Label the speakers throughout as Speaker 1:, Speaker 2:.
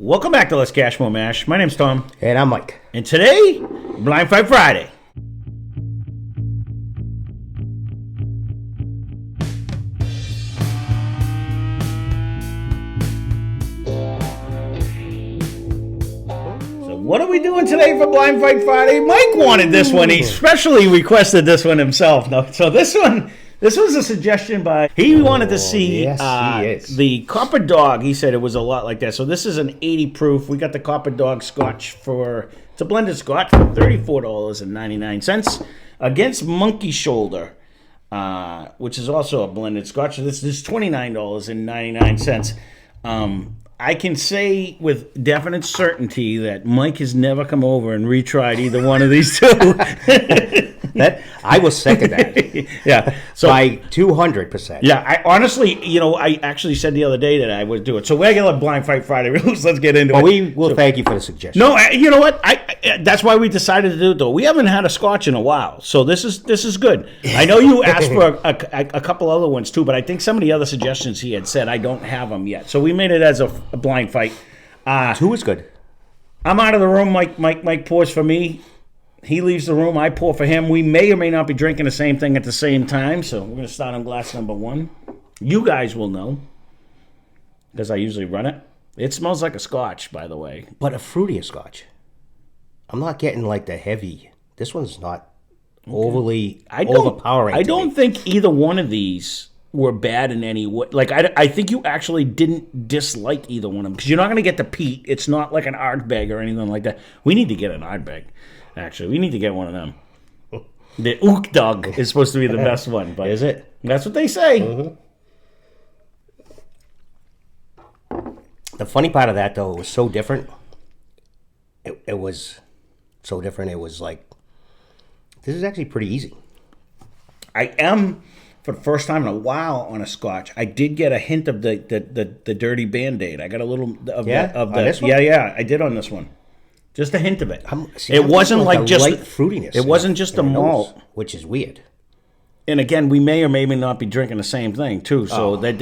Speaker 1: Welcome back to Lesscashmoremash. My name's Tom.
Speaker 2: And I'm Mike.
Speaker 1: And today, Blind Fight Friday. So what are we doing today for Blind Fight Friday? Mike wanted this one. He specially requested this one himself. No, so this was a suggestion by, he wanted to see the Copper Dog. He said it was a lot like that. So this is an 80 proof. We got the Copper Dog Scotch it's a blended Scotch for $34.99 against Monkey Shoulder, which is also a blended Scotch. So this is $29.99. I can say with definite certainty that Mike has never come over and retried either one of these two.
Speaker 2: That I will second that.
Speaker 1: Yeah. So
Speaker 2: by 200%.
Speaker 1: Yeah, I honestly, I actually said the other day that I would do it. So regular Blind Fight Friday rules. Let's get into it.
Speaker 2: We will thank you for the suggestion.
Speaker 1: No, you know what? That's why we decided to do it, though. We haven't had a Scotch in a while, so this is good. I know you asked for a couple other ones too, but I think some of the other suggestions he had said I don't have them yet. So we made it as a blind fight.
Speaker 2: Two is good.
Speaker 1: I'm out of the room. Mike pours for me. He leaves the room. I pour for him. We may or may not be drinking the same thing at the same time, so we're going to start on glass number one. You guys will know, because I usually run it. It smells like a Scotch, by the way.
Speaker 2: But a fruitier Scotch. I'm not getting like the heavy. This one's not overly overpowering.
Speaker 1: I don't think either one of these were bad in any way. Like, I think you actually didn't dislike either one of them, because you're not going to get the peat. It's not like an Ardbeg or anything like that. We need to get an Ardbeg. Actually, we need to get one of them. The Ook Dog is supposed to be the best one, but
Speaker 2: is it?
Speaker 1: That's what they say.
Speaker 2: Mm-hmm. The funny part of that, though, it was so different. It was so different. It was like, this is actually pretty easy.
Speaker 1: I am, for the first time in a while on a Scotch, I did get a hint of the dirty Band-Aid. I got a little of
Speaker 2: this one?
Speaker 1: Yeah, I did on this one. Just a hint of it.
Speaker 2: It
Speaker 1: wasn't like just
Speaker 2: light fruitiness.
Speaker 1: It wasn't just a malt,
Speaker 2: which is weird.
Speaker 1: And again, we may or may not be drinking the same thing too. So that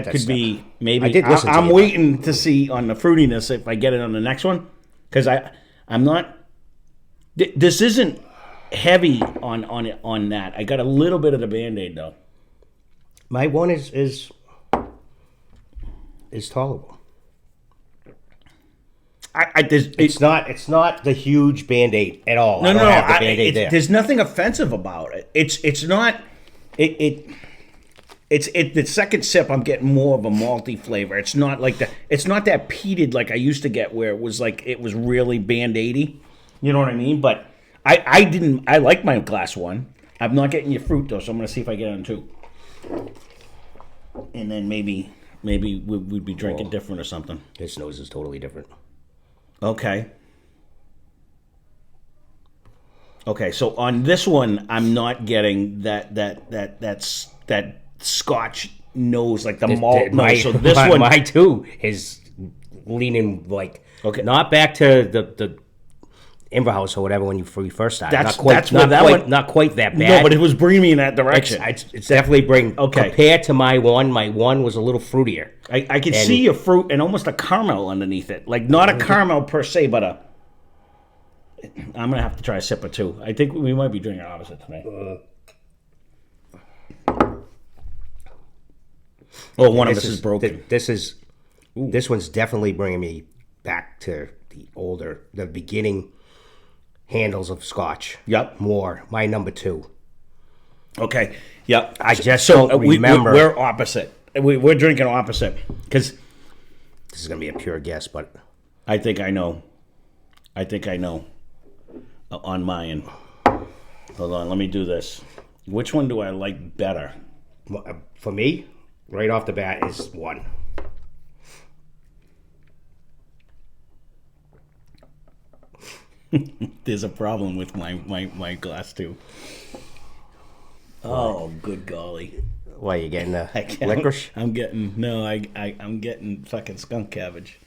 Speaker 1: could be maybe. I'm waiting to see on the fruitiness if I get it on the next one, because I'm not. This isn't heavy on that. I got a little bit of the Band-Aid though.
Speaker 2: My one is tolerable. It's not the huge Band-Aid at all.
Speaker 1: No.
Speaker 2: There.
Speaker 1: There's nothing offensive about it. It's not. The second sip, I'm getting more of a malty flavor. It's not like it's not that peated like I used to get, where it was really Band-Aidy. You know what I mean? But I like my glass one. I'm not getting your fruit though, so I'm gonna see if I get on two. And then maybe we'd be drinking different or something.
Speaker 2: His nose is totally different.
Speaker 1: Okay, so on this one, I'm not getting that Scotch nose, like the malt nose. So this one,
Speaker 2: my too, is leaning not back to the Inver House or whatever when you first started. Not quite that bad.
Speaker 1: No, but it was bringing me in that direction.
Speaker 2: It's definitely compared to my one was a little fruitier.
Speaker 1: I could see a fruit and almost a caramel underneath it. Like, not a caramel per se, but I'm going to have to try a sip or two. I think we might be drinking opposite today. One of us is broken.
Speaker 2: This one's definitely bringing me back to the beginning handles of Scotch.
Speaker 1: Yep.
Speaker 2: More. My number two.
Speaker 1: Okay. Yep.
Speaker 2: I just don't remember.
Speaker 1: We're opposite. We're drinking opposite, because
Speaker 2: this is going to be a pure guess, but
Speaker 1: I think I know on my end. Hold on, let me do this. Which one do I like better?
Speaker 2: For me, right off the bat is one.
Speaker 1: There's a problem with my glass too. Oh, good golly.
Speaker 2: Why, you getting licorice?
Speaker 1: I'm getting I'm getting fucking skunk cabbage.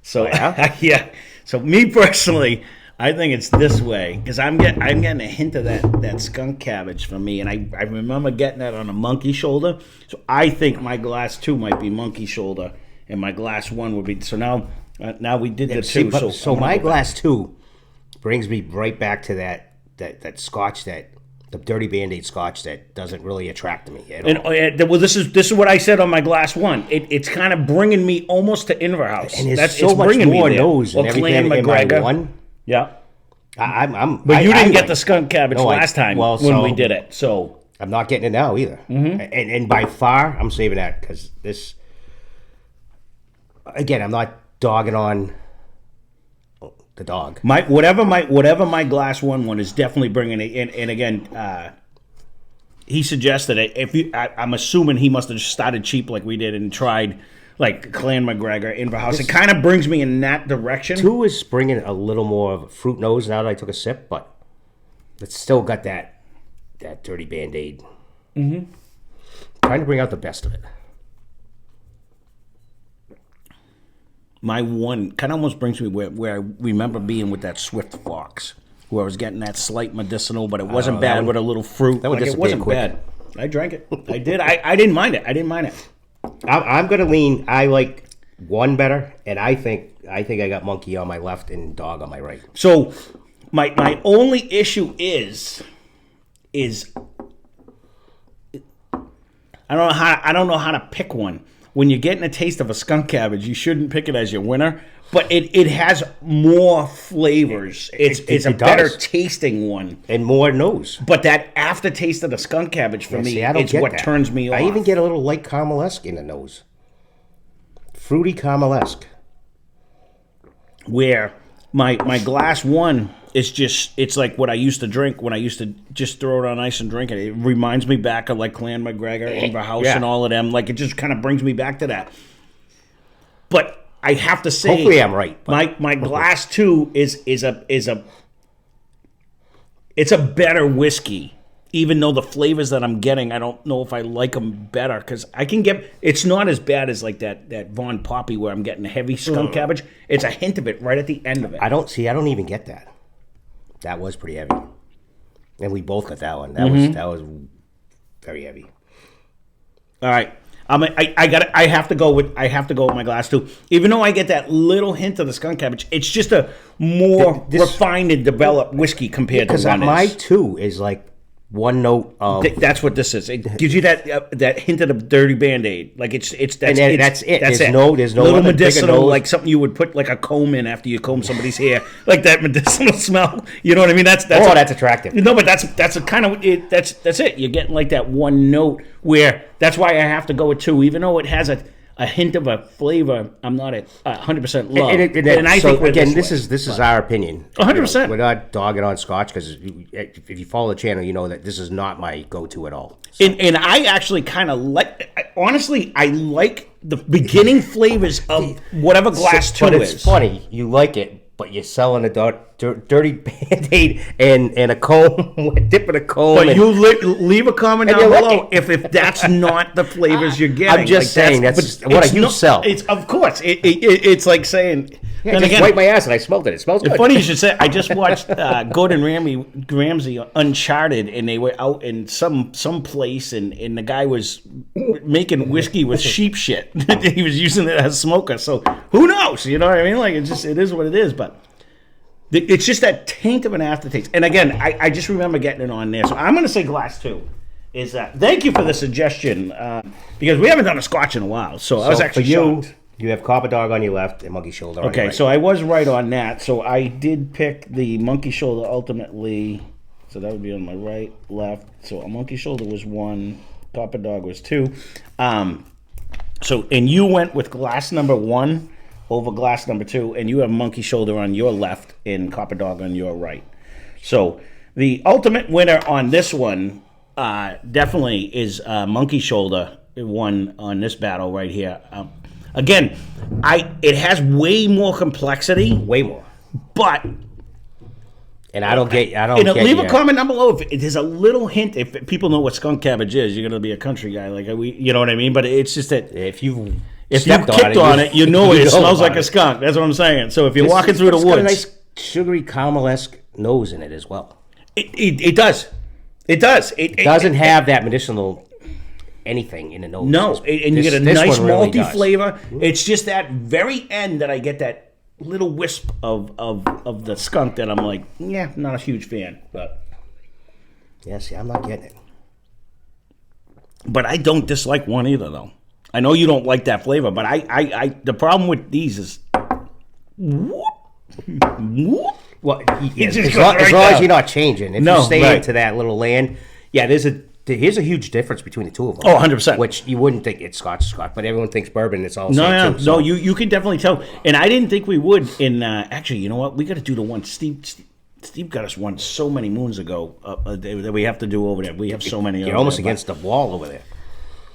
Speaker 1: So
Speaker 2: yeah.
Speaker 1: So me personally, I think it's this way, because I'm getting a hint of that skunk cabbage from me, and I remember getting that on a monkey shoulder. So I think my glass 2 might be monkey shoulder, and my glass 1 would be. So now Now we did the
Speaker 2: See,
Speaker 1: two.
Speaker 2: but-
Speaker 1: So,
Speaker 2: so
Speaker 1: I'm gonna
Speaker 2: my
Speaker 1: go back.
Speaker 2: glass 2 brings me right back to that Scotch, the dirty Band-Aid Scotch that doesn't really attract me at all.
Speaker 1: And, well, this is what I said on my glass 1. It's kind of bringing me almost to Inverhouse.
Speaker 2: And there's
Speaker 1: That's
Speaker 2: so
Speaker 1: it's
Speaker 2: much
Speaker 1: bringing
Speaker 2: more
Speaker 1: me there.
Speaker 2: nose and
Speaker 1: Or
Speaker 2: everything
Speaker 1: Clan
Speaker 2: in my
Speaker 1: McGregor.
Speaker 2: one.
Speaker 1: Yeah.
Speaker 2: But
Speaker 1: You didn't get the skunk cabbage last time when we did it. So
Speaker 2: I'm not getting it now either. And by far, I'm saving that because this. Again, I'm not dogging on the dog.
Speaker 1: whatever my glass 1 is definitely bringing it in. And again, he suggested it. I'm assuming he must have started cheap like we did and tried like Clan McGregor, Inverhouse. It kind of brings me in that direction.
Speaker 2: 2 is bringing a little more of a fruit nose now that I took a sip, but it's still got that dirty Band-Aid. Trying to bring out the best of it.
Speaker 1: My 1 kind of almost brings me where I remember being with that Swift Fox, where I was getting that slight medicinal, but it wasn't bad with a little fruit.
Speaker 2: That would
Speaker 1: it
Speaker 2: disappear
Speaker 1: wasn't
Speaker 2: quick.
Speaker 1: bad. I drank it. I did. I didn't mind it. I didn't mind it.
Speaker 2: I'm gonna lean. I like 1 better, and I think I got monkey on my left and dog on my right.
Speaker 1: So my only issue is I don't know how to pick one. When you're getting a taste of a skunk cabbage, you shouldn't pick it as your winner. But it has more flavors. It's a
Speaker 2: it
Speaker 1: better
Speaker 2: does.
Speaker 1: tasting one.
Speaker 2: And more nose.
Speaker 1: But that aftertaste of the skunk cabbage for me
Speaker 2: See, I don't
Speaker 1: is
Speaker 2: get
Speaker 1: what
Speaker 2: that.
Speaker 1: turns me off.
Speaker 2: I even get a little light caramel-esque in the nose. Fruity caramel-esque.
Speaker 1: Where my glass 1 is it's like what I used to drink when I used to just throw it on ice and drink it. It reminds me back of like Clan McGregor, Inverhouse, and all of them. Like it just kind of brings me back to that. But I have to say,
Speaker 2: Hopefully I'm right.
Speaker 1: My glass 2 is a better whiskey. Even though the flavors that I'm getting, I don't know if I like them better because I can get. It's not as bad as like that Von Poppy where I'm getting a heavy skunk cabbage. It's a hint of it right at the end of it.
Speaker 2: I don't even get that. That was pretty heavy, and we both got that one. That was very heavy.
Speaker 1: All right. I have to go with my glass 2. Even though I get that little hint of the skunk cabbage, it's just a more refined and developed whiskey compared to
Speaker 2: Because
Speaker 1: one
Speaker 2: my
Speaker 1: is.
Speaker 2: 2 is like 1 note of.
Speaker 1: That's what this is. It gives you that hint of the dirty Band-Aid. Like that's
Speaker 2: that's it.
Speaker 1: That's
Speaker 2: There's
Speaker 1: it.
Speaker 2: no
Speaker 1: little
Speaker 2: other bigger
Speaker 1: medicinal,
Speaker 2: nose.
Speaker 1: like something you would put like a comb in after you comb somebody's hair, like that medicinal smell. You know what I mean? That's
Speaker 2: that's attractive.
Speaker 1: No, but that's a kind of it. That's it. You're getting like that 1 note where that's why I have to go with 2, even though it has a hint of a flavor. I'm not at 100% love.
Speaker 2: And I think again, this
Speaker 1: way.
Speaker 2: is our opinion.
Speaker 1: 100%.
Speaker 2: We're not dogging on Scotch because if you follow the channel, you know that this is not my go-to at all. So.
Speaker 1: And I actually kind of honestly, I like the beginning flavors of whatever glass 2
Speaker 2: but
Speaker 1: is.
Speaker 2: it's funny, you like it, but you're selling a dirty Band-Aid and a comb, dipping a comb.
Speaker 1: But you leave a comment down
Speaker 2: you're
Speaker 1: below
Speaker 2: lucky.
Speaker 1: if that's not the flavors you're getting.
Speaker 2: I'm just saying that's
Speaker 1: but
Speaker 2: what
Speaker 1: it's
Speaker 2: a huge sell.
Speaker 1: It's of course it's like saying.
Speaker 2: Yeah,
Speaker 1: and
Speaker 2: just wipe my ass and I smelled it. It smells good.
Speaker 1: Funny you should say. I just watched Gordon Ramsay Uncharted, and they were out in some place, and the guy was making whiskey with sheep shit. He was using it as a smoker. So who knows? You know what I mean? Like it is what it is. But it's just that taint of an aftertaste. And again, I just remember getting it on there. So I'm going to say glass 2. Is that? Thank you for the suggestion because we haven't done a Scotch in a while. So I was actually shocked.
Speaker 2: You have Copper Dog on your left and Monkey Shoulder on your
Speaker 1: Okay,
Speaker 2: right.
Speaker 1: so I was right on that. So I did pick the Monkey Shoulder ultimately. So that would be on my right, left. So a Monkey Shoulder was 1, Copper Dog was 2. So and you went with glass number 1 over glass number 2, and you have Monkey Shoulder on your left and Copper Dog on your right. So the ultimate winner on this one definitely is Monkey Shoulder won on this battle right here. Again, it has way more complexity,
Speaker 2: way more.
Speaker 1: but
Speaker 2: And I don't get.
Speaker 1: leave a comment down below if there's a little hint. If people know what skunk cabbage is, you're gonna be a country guy, like you know what I mean. But it's just that
Speaker 2: If you
Speaker 1: kicked on it, you know it smells like a skunk. That's what I'm saying. So if you're walking through the
Speaker 2: it's
Speaker 1: woods,
Speaker 2: got a nice sugary caramel-esque nose in it as well.
Speaker 1: it does. It does.
Speaker 2: It doesn't have that medicinal anything in the nose.
Speaker 1: No, and you get a
Speaker 2: this
Speaker 1: nice
Speaker 2: one really
Speaker 1: malty
Speaker 2: does.
Speaker 1: flavor. It's just that very end that I get that little wisp of the skunk that I'm like, yeah, not a huge fan.
Speaker 2: Yeah, see, I'm not getting it.
Speaker 1: But I don't dislike one either, though. I know you don't like that flavor, but I the problem with these is, whoop, whoop.
Speaker 2: Well, yeah,
Speaker 1: just
Speaker 2: as
Speaker 1: goes
Speaker 2: long,
Speaker 1: right
Speaker 2: as long
Speaker 1: down.
Speaker 2: as you're not changing. If
Speaker 1: No,
Speaker 2: you stay
Speaker 1: right.
Speaker 2: into that little lane, yeah, here's a huge difference between the two of them.
Speaker 1: Oh, 100%.
Speaker 2: Which you wouldn't think it's Scotch, but everyone thinks bourbon. It's all the
Speaker 1: No,
Speaker 2: same
Speaker 1: no,
Speaker 2: too. So.
Speaker 1: no. You can definitely tell, and I didn't think we would. In actually, you know what? We got to do the one Steve got us one so many moons ago that we have to do over there. We have so many.
Speaker 2: You're almost against the wall over there.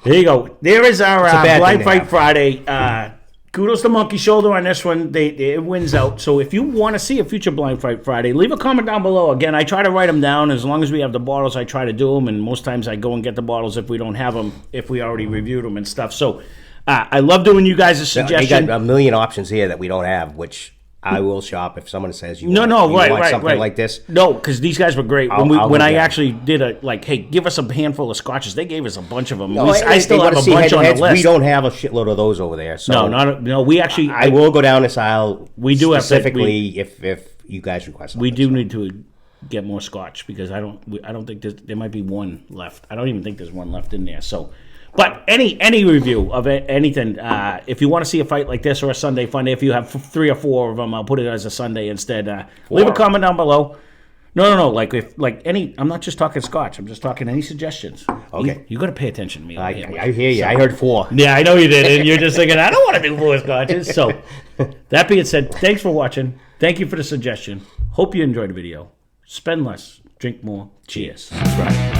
Speaker 1: There you go. There is our
Speaker 2: bad
Speaker 1: Blind
Speaker 2: thing to
Speaker 1: Fight
Speaker 2: have.
Speaker 1: Friday. Kudos to Monkey Shoulder on this one. It wins out. So if you want to see a future Blind Fight Friday, leave a comment down below. Again, I try to write them down. As long as we have the bottles, I try to do them. And most times I go and get the bottles if we don't have them, if we already reviewed them and stuff. So I love doing you guys'
Speaker 2: They
Speaker 1: suggestion.
Speaker 2: got a million options here that we don't have, which I will shop if someone says you want something
Speaker 1: right.
Speaker 2: like this.
Speaker 1: No, because these guys were great.
Speaker 2: I'll
Speaker 1: When
Speaker 2: go
Speaker 1: I
Speaker 2: down.
Speaker 1: actually did hey, give us a handful of scotches. They gave us a bunch of them.
Speaker 2: No,
Speaker 1: I still
Speaker 2: they
Speaker 1: have
Speaker 2: wanna
Speaker 1: a
Speaker 2: see
Speaker 1: bunch on the
Speaker 2: head-to-heads.
Speaker 1: list.
Speaker 2: We don't have a shitload of those over there. So
Speaker 1: No. We actually.
Speaker 2: I will go down this aisle.
Speaker 1: We do have to-
Speaker 2: specifically if you guys request something.
Speaker 1: We do need to get more scotch because I don't think there might be one left. I don't even think there's one left in there. So, but any review of anything, if you want to see a fight like this or a Sunday Funday, if you have 3 or 4 of them, I'll put it as a Sunday instead. Leave a comment down below. No. I'm not just talking scotch. I'm just talking any suggestions.
Speaker 2: Okay.
Speaker 1: You got to pay attention to me.
Speaker 2: I hear you. I heard 4.
Speaker 1: Yeah, I know you did, and you're just thinking, I don't want to do 4 scotches. So, that being said, thanks for watching. Thank you for the suggestion. Hope you enjoyed the video. Spend less, drink more. Cheers.
Speaker 2: That's right.